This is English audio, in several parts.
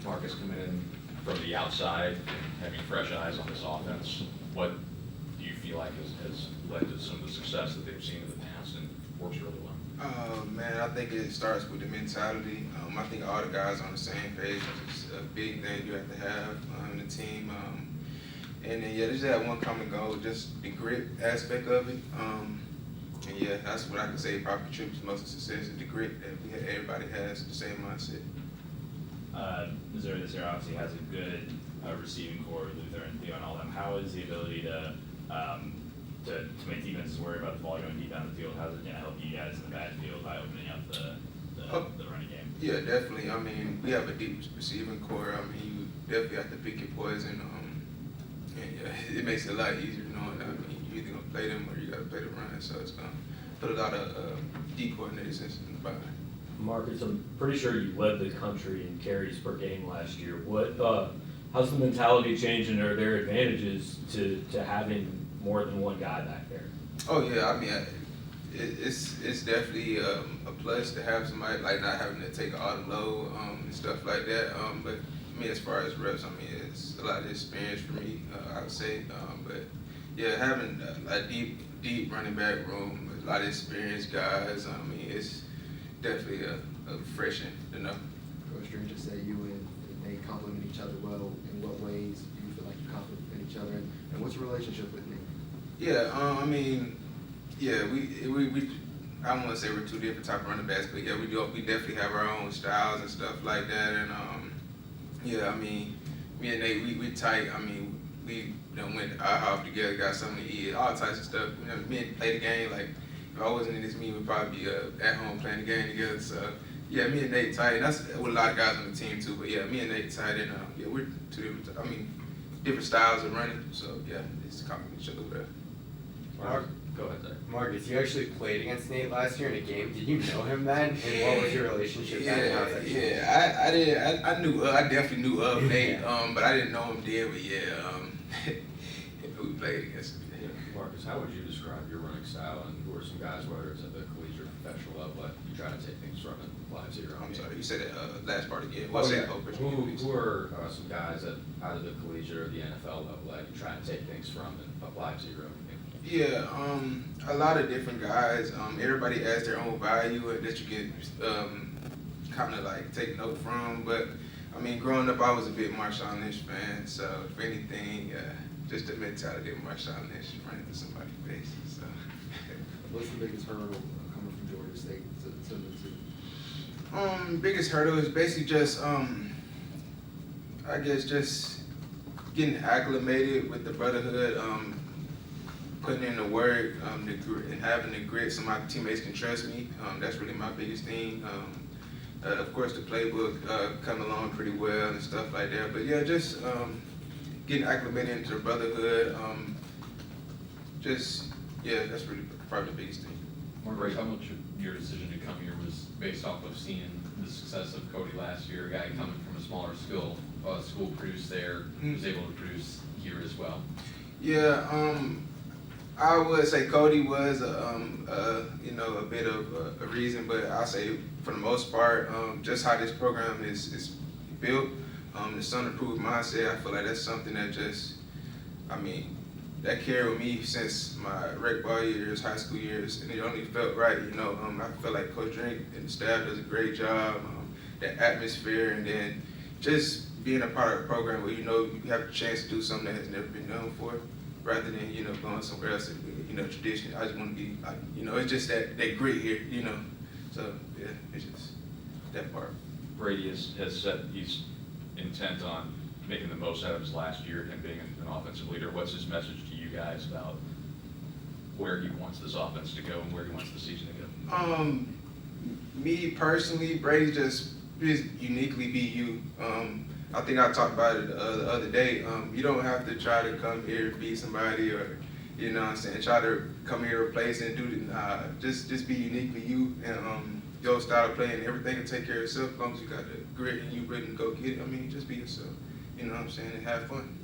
Marcus coming in from the outside and having fresh eyes on this offense, what do you feel like has led to some of the success that they've seen in the past and works really well? Man, I think it starts with the mentality. I think all the guys are on the same page. It's a big thing you have to have in the team. And then, yeah, they just have one common goal, just the grit aspect of it. And, yeah, that's what I can say probably contributes to most of the success is the grit that everybody has, the same mindset. Missouri this year obviously has a good receiving core, Luther and Theo and all them. How is the ability to make defenses worry about the ball going deep down the field? How is it going to help you guys in the backfield by opening up the running game? Yeah, definitely. I mean, we have a deep receiving core. I mean, you definitely have to pick your poison. And yeah, it makes it a lot easier knowing that. I mean, you either gonna play them or you gotta play the run. So it's gonna put a lot of deep coordinated sense in the body. Marcus, I'm pretty sure you led the country in carries per game last year. How's the mentality changing? Are there advantages to having more than one guy back there? Oh yeah, I mean, it's definitely a plus to have somebody like not having to take all the load and stuff like that. But I mean, as far as reps, I mean, it's a lot of experience for me, I would say. But yeah, having a deep running back room, with a lot of experienced guys. I mean, it's definitely a refreshing to know. Coach Green just said you and Nate complement each other well. In what ways do you feel like you complement each other? And what's your relationship with Nate? Yeah, I mean, yeah, we I don't want to say we're two different type of running backs, but yeah, we definitely have our own styles and stuff like that. And yeah, I mean, me and Nate, we tight. I mean, we went to IHOP together, got something to eat, all types of stuff. You know, me and play the game. Like if I wasn't in this meeting, we'd probably be at home playing the game together. So yeah, me and Nate tight. That's with a lot of guys on the team too. But yeah, me and Nate tight, and yeah, we're two different. I mean, different styles of running. So yeah, it's complement each other well. Go ahead, Zach. Marcus, you actually played against Nate last year in a game. Did you know him then? And what was your relationship then? How was that changed? Yeah, I did. I knew. I definitely knew of Nate. But I didn't know him then. But yeah, we played against him. Yeah. Marcus, how would you describe your running style, and who are some guys, whether it's at the collegiate or professional level, that you try to take things from and apply to your own I'm game? sorry, you said that last part again. Oh, yeah. Who? Who are some guys at either the collegiate or the NFL level that you try to take things from and apply to your own game? Yeah, a lot of different guys. Everybody has their own value that you can kind of like take note from. But I mean, growing up, I was a big Marshawn Lynch fan. So if anything, just the mentality of Marshawn Lynch running through somebody's face. So. What's the biggest hurdle coming from Georgia State to Mizzou? Biggest hurdle is basically just, I guess, just getting acclimated with the brotherhood. Putting in the work, and having the grit so my teammates can trust me. That's really my biggest thing. Of course, the playbook coming along pretty well and stuff like that. But yeah, just getting acclimated into the brotherhood. That's really probably the biggest thing. Marcus, how much of your decision to come here was based off of seeing the success of Cody last year, a guy coming from a smaller school produced there, was able to produce here as well? Yeah, I would say Cody was a bit of a reason, but I say for the most part, just how this program is built, the son-approved mindset. I feel like that's something that that carried me since my rec ball years, high school years, and it only felt right. I feel like Coach Drink and the staff does a great job. The atmosphere, and then just being a part of a program where you have a chance to do something that has never been done before. Rather than going somewhere else and tradition. I just want to be like it's just that grit here, So yeah, it's just that part. Brady has said he's intent on making the most out of his last year and being an offensive leader. What's his message to you guys about where he wants this offense to go and where he wants the season to go? Me personally, Brady just uniquely be you. I think I talked about it the other day. You don't have to try to come here and be somebody or, try to come here, replace and do it. Just be uniquely you and your style of playing. Everything will take care of itself as long as you got the grit and you ready to go get it. I mean, just be yourself. You know what I'm saying? And have fun.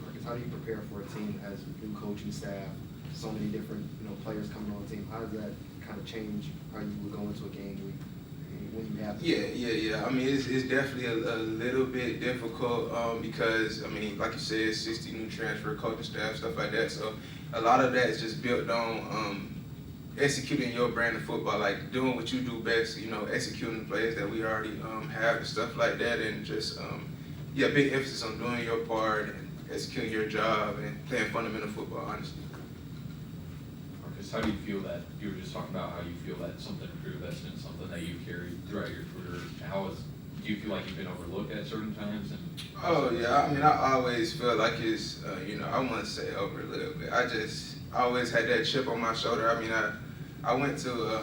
Marcus, how do you prepare for a team that has new coaching staff, so many different players coming on the team? How does that kind of change how you would go into a game week? when you have. Yeah. I mean, it's definitely a little bit difficult because, I mean, like you said, 60 new transfer coaching staff, stuff like that. So a lot of that is just built on executing your brand of football, like doing what you do best, you know, executing the plays that we already have and stuff like that, and just, big emphasis on doing your part and executing your job and playing fundamental football, honestly. Marcus, how do you feel that, you were just talking about how you feel that something true, that's been something that you've carried throughout your career. Do you feel like you've been overlooked at certain times? And Oh yeah, I mean, I always feel like it's, I wouldn't say overlooked, but I always had that chip on my shoulder. I mean, I went to,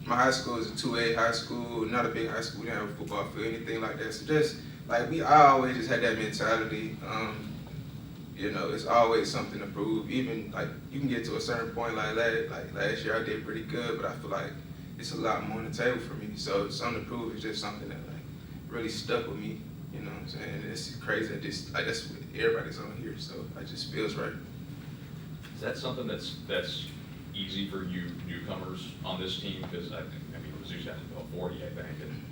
my high school is a 2A high school, not a big high school, we didn't have a football field, anything like that. So just, like, I always just had that mentality. It's always something to prove. Even, like, you can get to a certain point, like last year I did pretty good, but I feel like it's a lot more on the table for me. So something to prove is just something that, like, really stuck with me, you know what I'm saying? And it's crazy that that's what everybody's on here, so it just feels right. Is that something that's easy for you newcomers on this team? Because I mean, Mizzou's got about 40, I think, and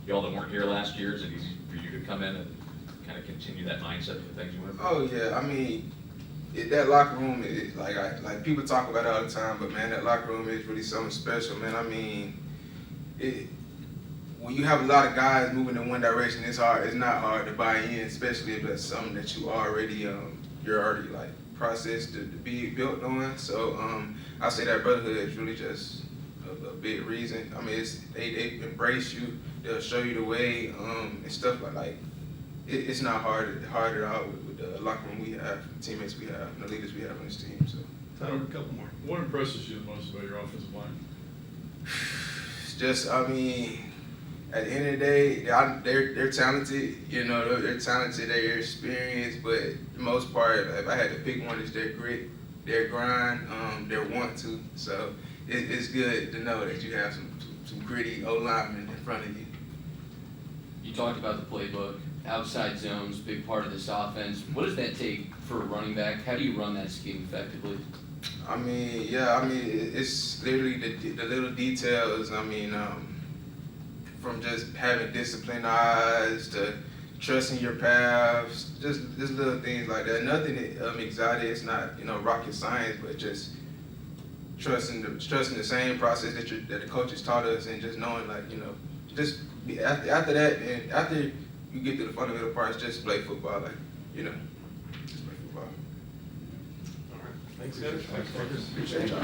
y'all that weren't here last year, is it easy for you to come in and kind of continue that mindset of the things you want to do? Oh yeah, I mean, that locker room is like people talk about it all the time, but man, that locker room is really something special, man. I mean, when you have a lot of guys moving in one direction, it's not hard to buy in, especially if that's something that you're already like processed to be built on. So I say that brotherhood is really just a big reason. I mean, they embrace you, they'll show you the way and stuff like. It's not hard at all with the locker room we have, the teammates we have, and the leaders we have on this team. So, Tyler, a couple more. What impresses you the most about your offensive line? it's just, I mean, at the end of the day, they're talented. You know, they're talented, they're experienced, but the most part, if I had to pick one, is their grit, their grind, their want to. So it's good to know that you have some gritty O linemen in front of you. You talked about the playbook, outside zones, big part of this offense. What does that take for a running back? How do you run that scheme effectively? I mean, it's literally the little details. I mean, from just having disciplined eyes to trusting your paths, just little things like that. Nothing exotic. It's not rocket science, but just trusting the same process that the coaches taught us, and just knowing just after that, and after you get to the fundamental parts, just play football, just play football. All right. Thanks, guys. Appreciate y'all.